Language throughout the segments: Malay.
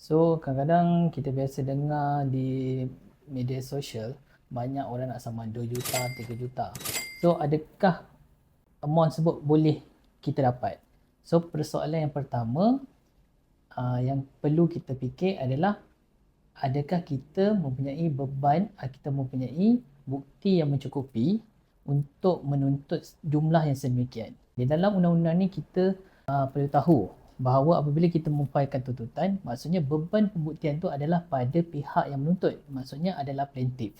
So kadang-kadang kita biasa dengar di media sosial banyak orang nak saman 2 juta, 3 juta. So adakah amount tersebut boleh kita dapat? So persoalan yang pertama yang perlu kita fikir adalah adakah kita mempunyai beban, kita mempunyai bukti yang mencukupi untuk menuntut jumlah yang sedemikian. Di dalam undang-undang ni kita perlu tahu bahawa apabila kita memfailkan tuntutan, maksudnya beban pembuktian tu adalah pada pihak yang menuntut, maksudnya adalah plaintiff.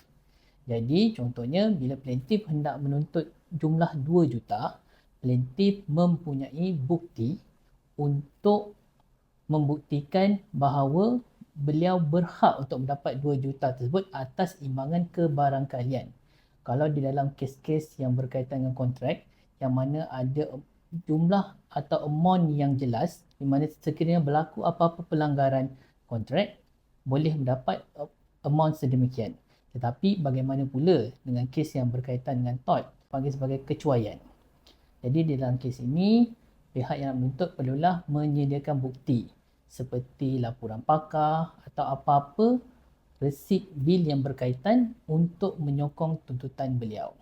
Jadi contohnya bila plaintiff hendak menuntut jumlah 2 juta, plaintiff mempunyai bukti untuk membuktikan bahawa beliau berhak untuk mendapat 2 juta tersebut atas imbangan kebarangkalian. Kalau di dalam kes-kes yang berkaitan dengan kontrak yang mana ada jumlah atau amount yang jelas, di mana sekiranya berlaku apa-apa pelanggaran kontrak, boleh mendapat amount sedemikian. Tetapi bagaimana pula dengan kes yang berkaitan dengan tort, panggil sebagai kecuaian. Jadi di dalam kes ini, pihak yang menuntut perlulah menyediakan bukti seperti laporan pakar atau apa-apa resit bil yang berkaitan untuk menyokong tuntutan beliau.